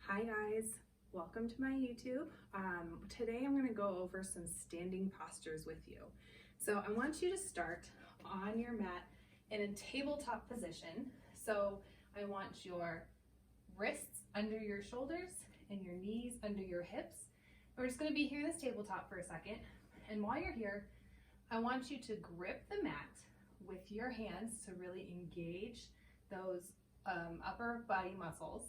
Hi guys, welcome to my YouTube. Today I'm going to go over some standing postures with you. So I want you to start on your mat in a tabletop position. So I want your wrists under your shoulders and your knees under your hips. We're just going to be here in this tabletop for a second. And while you're here, I want you to grip the mat with your hands to really engage those upper body muscles.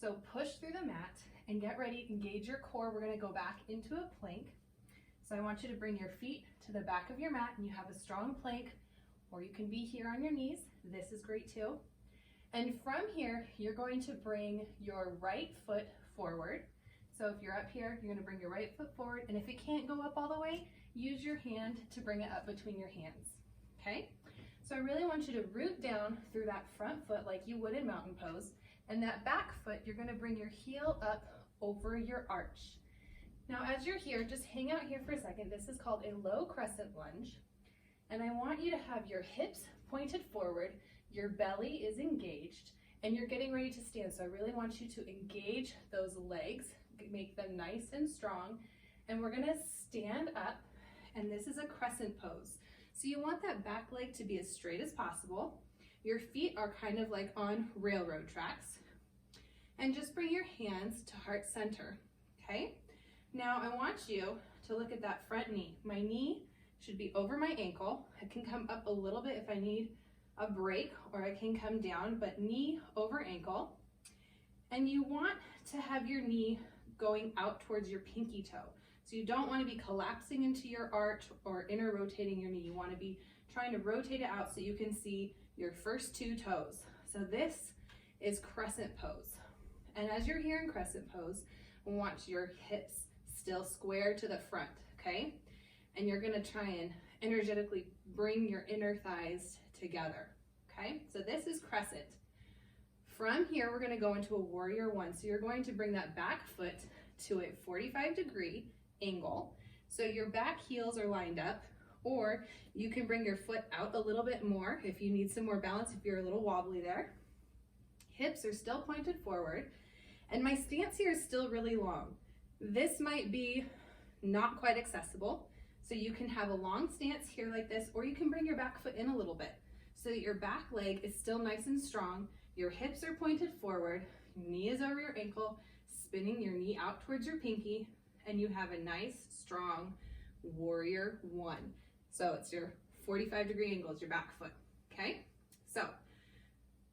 So push through the mat and get ready, engage your core. We're going to go back into a plank. So I want you to bring your feet to the back of your mat and you have a strong plank, or you can be here on your knees. This is great too. And from here, you're going to bring your right foot forward. So if you're up here, you're going to bring your right foot forward, and if it can't go up all the way, use your hand to bring it up between your hands, okay? So I really want you to root down through that front foot like you would in mountain pose, and that back foot, you're going to bring your heel up over your arch. Now as you're here, just hang out here for a second. This is called a low crescent lunge, and I want you to have your hips pointed forward, your belly is engaged, and you're getting ready to stand. So I really want you to engage those legs, make them nice and strong, and we're going to stand up, and this is a crescent pose. So you want that back leg to be as straight as possible. Your feet are kind of like on railroad tracks, and just bring your hands to heart center, okay? Now I want you to look at that front knee. My knee should be over my ankle. I can come up a little bit if I need a break, or I can come down, but knee over ankle. And you want to have your knee going out towards your pinky toe. So you don't want to be collapsing into your arch or inner rotating your knee. You want to be trying to rotate it out so you can see your first two toes. So this is crescent pose. And as you're here in crescent pose, I want your hips still square to the front, okay? And you're going to try and energetically bring your inner thighs together, okay? So this is crescent. From here, we're going to go into a warrior one. So you're going to bring that back foot to a 45-degree angle. So your back heels are lined up, or you can bring your foot out a little bit more if you need some more balance, if you're a little wobbly there. Hips are still pointed forward, and my stance here is still really long. This might be not quite accessible, so you can have a long stance here like this, or you can bring your back foot in a little bit so that your back leg is still nice and strong. Your hips are pointed forward, knee is over your ankle, spinning your knee out towards your pinky, and you have a nice, strong warrior one. So it's your 45-degree angle, it's your back foot, okay? So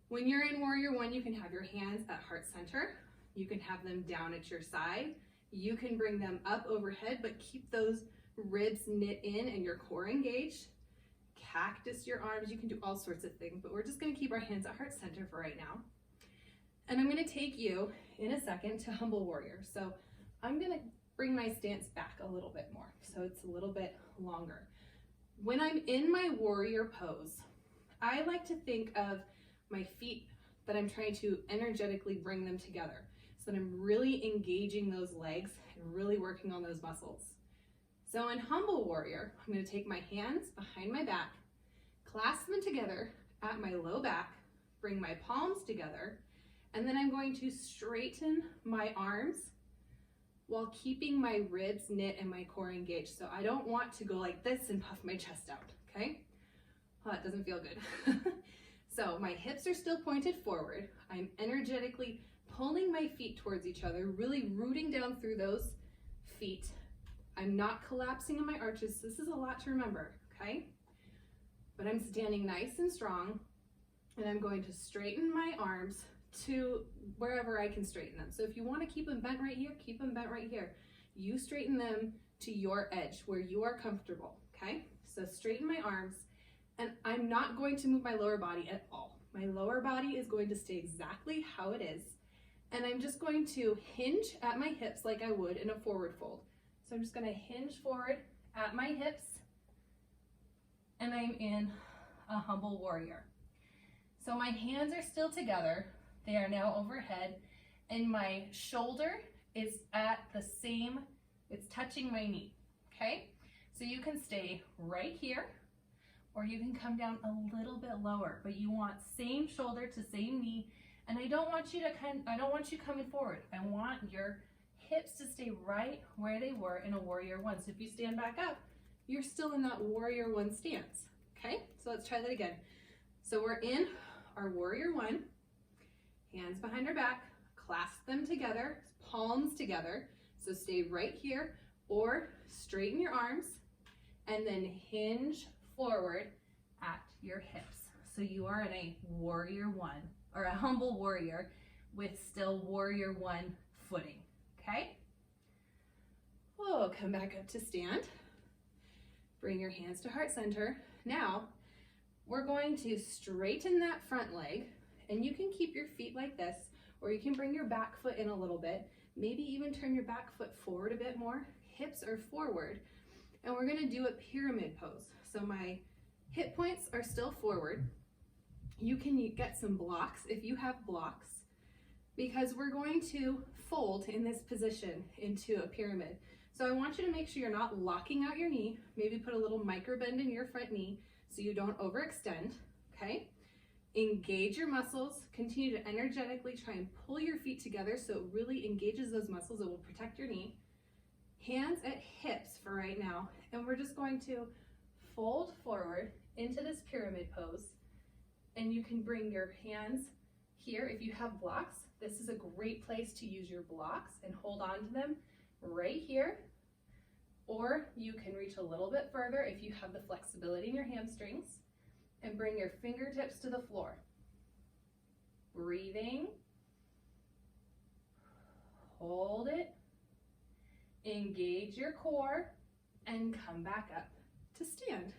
when you're in warrior one, you can have your hands at heart center. You can have them down at your side. You can bring them up overhead, but keep those ribs knit in and your core engaged. Cactus your arms, you can do all sorts of things, but we're just going to keep our hands at heart center for right now. And I'm going to take you in a second to humble warrior. So I'm going to bring my stance back a little bit more, so it's a little bit longer. When I'm in my warrior pose, I like to think of my feet that I'm trying to energetically bring them together, so that I'm really engaging those legs and really working on those muscles. So in humble warrior, I'm going to take my hands behind my back, clasp them together at my low back, bring my palms together, and then I'm going to straighten my arms while keeping my ribs knit and my core engaged. So I don't want to go like this and puff my chest out, okay? Oh, that doesn't feel good. So my hips are still pointed forward. I'm energetically pulling my feet towards each other, really rooting down through those feet. I'm not collapsing in my arches. This is a lot to remember, okay? But I'm standing nice and strong, and I'm going to straighten my arms to wherever I can straighten them. So if you want to keep them bent right here, keep them bent right here. You straighten them to your edge where you are comfortable, okay? So straighten my arms, and I'm not going to move my lower body at all. My lower body is going to stay exactly how it is, and I'm just going to hinge at my hips like I would in a forward fold. So I'm just going to hinge forward at my hips, and I'm in a humble warrior. So my hands are still together. They are now overhead, and my shoulder is at the same, it's touching my knee, okay? So you can stay right here, or you can come down a little bit lower, but you want same shoulder to same knee And I don't want you coming forward. I want your hips to stay right where they were in a warrior one. So if you stand back up, you're still in that warrior one stance. Okay, so let's try that again. So we're in our warrior one, hands behind our back, clasp them together, palms together. So stay right here, or straighten your arms and then hinge forward at your hips. So you are in a warrior one, or a humble warrior with still warrior one footing, okay? Oh, come back up to stand. Bring your hands to heart center. Now, we're going to straighten that front leg, and you can keep your feet like this, or you can bring your back foot in a little bit, maybe even turn your back foot forward a bit more. Hips are forward, and we're gonna do a pyramid pose. So my hip points are still forward. You can get some blocks if you have blocks, because we're going to fold in this position into a pyramid. So I want you to make sure you're not locking out your knee. Maybe put a little micro bend in your front knee so you don't overextend, okay? Engage your muscles. Continue to energetically try and pull your feet together so it really engages those muscles. It will protect your knee. Hands at hips for right now. And we're just going to fold forward into this pyramid pose. And you can bring your hands here if you have blocks. This is a great place to use your blocks and hold on to them right here. Or you can reach a little bit further if you have the flexibility in your hamstrings, and bring your fingertips to the floor. Breathing. Hold it. Engage your core and come back up to stand.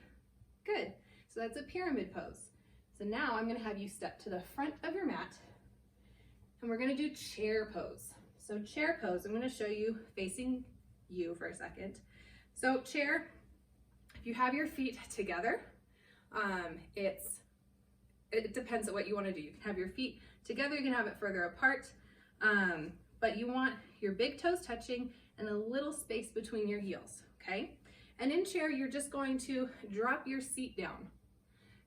Good. So that's a pyramid pose. So now I'm going to have you step to the front of your mat, and we're going to do chair pose. So chair pose, I'm going to show you facing you for a second. So chair, if you have your feet together, it depends on what you want to do. You can have your feet together, you can have it further apart, but you want your big toes touching and a little space between your heels, okay? And in chair, you're just going to drop your seat down.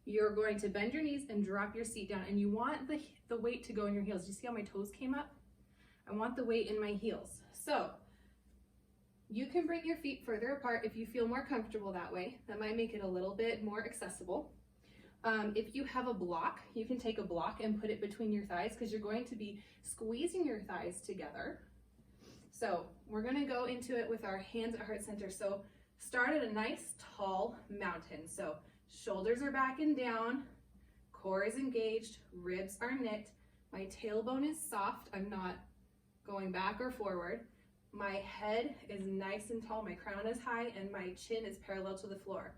You're going to bend your knees and drop your seat down, and you want the weight to go in your heels. Do you see how my toes came up? I want the weight in my heels. So you can bring your feet further apart if you feel more comfortable that way. That might make it a little bit more accessible. If you have a block, you can take a block and put it between your thighs, because you're going to be squeezing your thighs together. So we're going to go into it with our hands at heart center. So start at a nice tall mountain. So shoulders are back and down, core is engaged, ribs are knit, my tailbone is soft, I'm not going back or forward. My head is nice and tall, my crown is high, and my chin is parallel to the floor.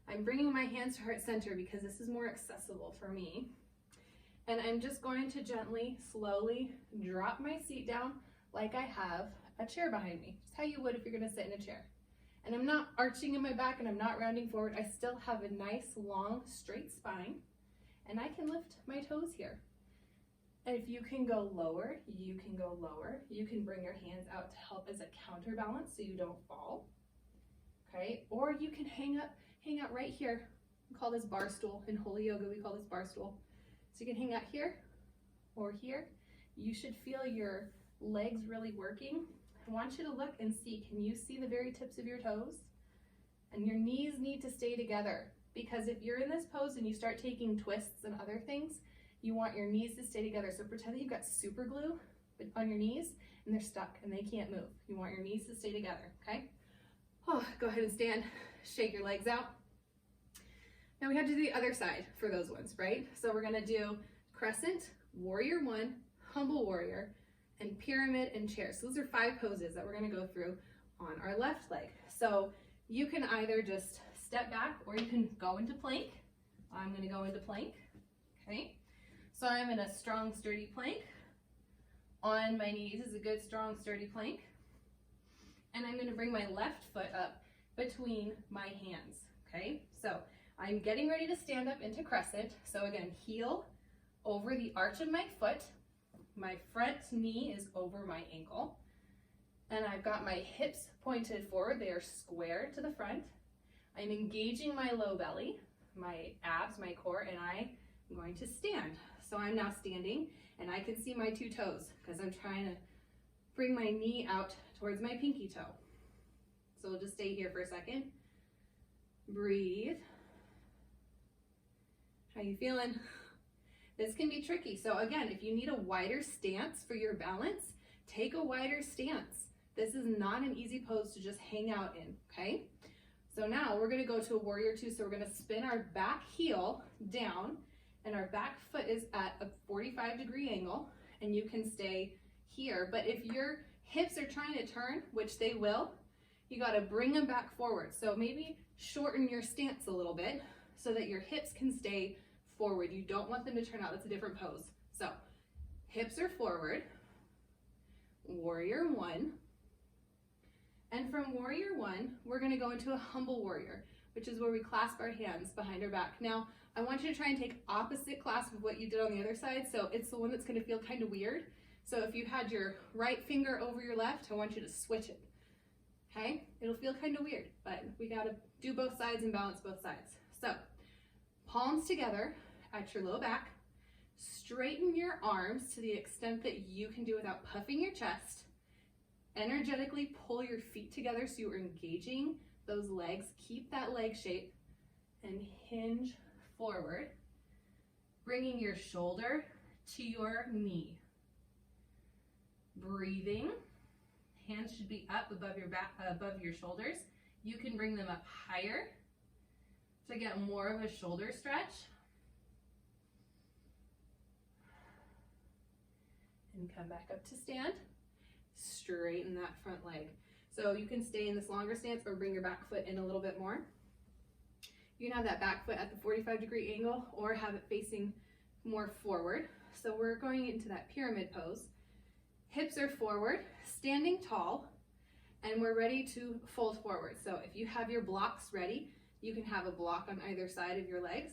I'm bringing my hands to heart center because this is more accessible for me. And I'm just going to gently, slowly drop my seat down like I have a chair behind me, just how you would if you're gonna sit in a chair. And I'm not arching in my back and I'm not rounding forward. I still have a nice, long, straight spine, and I can lift my toes here. And if you can go lower, you can go lower. You can bring your hands out to help as a counterbalance so you don't fall, okay? Or you can hang out right here. We call this bar stool. In Holy Yoga, we call this bar stool. So you can hang out here or here. You should feel your legs really working. I want you to look and see, can you see the very tips of your toes? And your knees need to stay together, because if you're in this pose and you start taking twists and other things, you want your knees to stay together. So pretend that you've got super glue on your knees and they're stuck and they can't move. You want your knees to stay together, okay? Oh, go ahead and stand, shake your legs out. Now we have to do the other side for those ones, right? So we're gonna do crescent, warrior one, humble warrior, and pyramid and chair. So those are 5 poses that we're gonna go through on our left leg. So you can either just step back or you can go into plank. I'm gonna go into plank, okay? So I'm in a strong, sturdy plank. On my knees is a good, strong, sturdy plank. And I'm gonna bring my left foot up between my hands, okay? So I'm getting ready to stand up into crescent. So again, heel over the arch of my foot. My front knee is over my ankle. And I've got my hips pointed forward. They are square to the front. I'm engaging my low belly, my abs, my core, and I'm going to stand. So I'm now standing and I can see my 2 toes because I'm trying to bring my knee out towards my pinky toe. So we'll just stay here for a second. Breathe. How you feeling? This can be tricky. So again, if you need a wider stance for your balance, take a wider stance. This is not an easy pose to just hang out in, okay? So now we're gonna go to a warrior 2. So we're gonna spin our back heel down and our back foot is at a 45-degree angle and you can stay here. But if your hips are trying to turn, which they will, you gotta bring them back forward. So maybe shorten your stance a little bit so that your hips can stay forward. You don't want them to turn out. That's a different pose. So hips are forward, warrior 1. And from warrior 1, we're gonna go into a humble warrior, which is where we clasp our hands behind our back. Now, I want you to try and take opposite clasp of what you did on the other side. So it's the one that's gonna feel kind of weird. So if you had your right finger over your left, I want you to switch it, okay? It'll feel kind of weird, but we gotta do both sides and balance both sides. So palms together at your low back, straighten your arms to the extent that you can do without puffing your chest. Energetically pull your feet together so you're engaging those legs. Keep that leg shape and hinge forward, bringing your shoulder to your knee. Breathing, hands should be up above your back, above your shoulders. You can bring them up higher to get more of a shoulder stretch. And come back up to stand. Straighten that front leg. So you can stay in this longer stance or bring your back foot in a little bit more. You can have that back foot at the 45-degree angle or have it facing more forward. So we're going into that pyramid pose. Hips are forward, standing tall, and we're ready to fold forward. So if you have your blocks ready, you can have a block on either side of your legs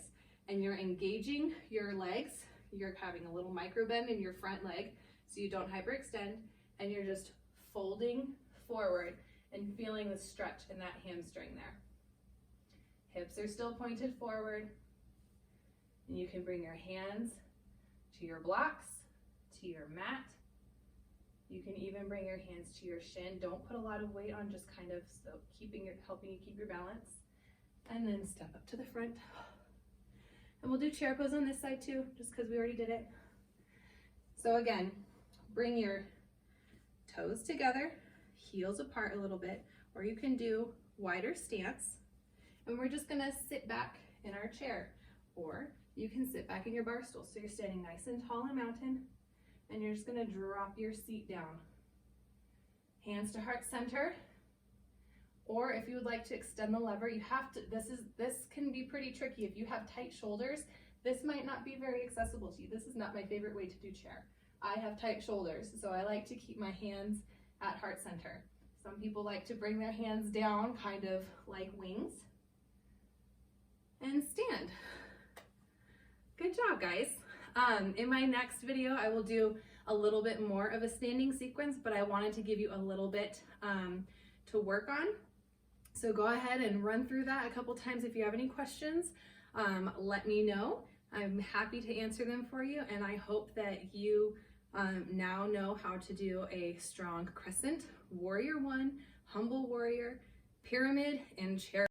and you're engaging your legs. You're having a little micro bend in your front leg so you don't hyperextend, and you're just folding forward and feeling the stretch in that hamstring there. Hips are still pointed forward, and you can bring your hands to your blocks, to your mat. You can even bring your hands to your shin. Don't put a lot of weight on, just kind of so helping you keep your balance. And then step up to the front. And we'll do chair pose on this side too, just because we already did it. So again, bring your toes together, heels apart a little bit, or you can do wider stance. And we're just gonna sit back in our chair, or you can sit back in your bar stool. So you're standing nice and tall in mountain, and you're just gonna drop your seat down. Hands to heart center, or if you would like to extend the lever, you have to, this can be pretty tricky. If you have tight shoulders, this might not be very accessible to you. This is not my favorite way to do chair. I have tight shoulders, so I like to keep my hands at heart center. Some people like to bring their hands down, kind of like wings, and stand. Good job, guys. In my next video, I will do a little bit more of a standing sequence, but I wanted to give you a little bit to work on. So go ahead and run through that a couple times. If you have any questions, let me know. I'm happy to answer them for you, and I hope that you now know how to do a strong crescent, warrior 1, humble warrior, pyramid, and chair.